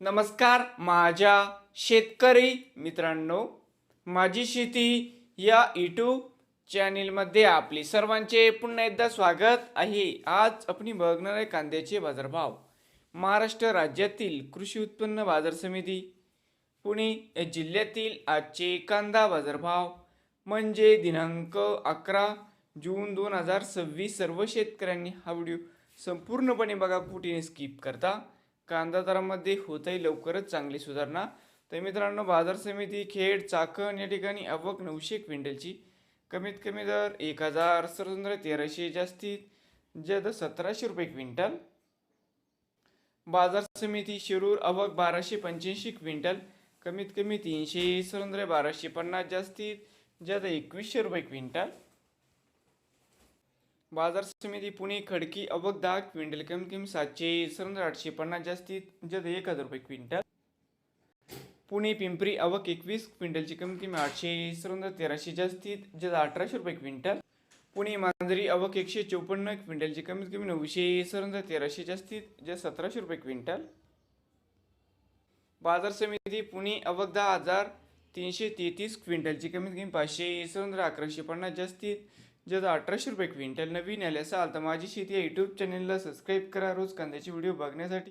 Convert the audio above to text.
नमस्कार माझ्या शेतकरी मित्रांनो, माझी शेती या यूट्यूब चॅनेलमध्ये आपले सर्वांचे पुन्हा एकदा स्वागत आहे. आज आपण बघणार आहे कांद्याचे बाजारभाव. महाराष्ट्र राज्यातील कृषी उत्पन्न बाजार समिती पुणे या जिल्ह्यातील आजचे कांदा बाजारभाव म्हणजे दिनांक 11 जून 2026. सर्व शेतकऱ्यांनी हा व्हिडिओ संपूर्णपणे बघा, कुठे स्किप करता. कांदा दरामध्ये होत आहे लवकरच चांगली सुधारणा. तर मित्रांनो, बाजार समिती खेड चाकण या ठिकाणी आवक 900 क्विंटलची, कमीत कमी दर 1013 जास्तीत जास्त 1700 रुपये क्विंटल. बाजार समिती शिरूर आवक 1285 क्विंटल, कमीत कमी 300 1250 जास्तीत जास्त 2100 रुपये क्विंटल. बाजार समिती पुणे खडकी आवक 10 क्विंटल, कमीत कमी 700 850 जास्तीत जास्त 1000 रुपये क्विंटल. पुणे पिंपरी आवक 21 क्विंटलची, कमीत कमी 800 1300 जास्तीत जास्त 1800 रुपये क्विंटल. पुणे मांजरी आवक 154 क्विंटलची, कमीत कमी 900 1300 जास्तीत जास्त 1700 रुपये क्विंटल. बाजार समिती पुणे आवक 10,333 क्विंटलची, कमीत कमी 500 1150 जास्तीत जास्त 1800 रुपये क्विंटल. नवीन आले असाल तर माझी शेती या यूट्यूब चॅनेलला सबस्क्राईब करा रोज कांद्याचे व्हिडिओ बघण्यासाठी.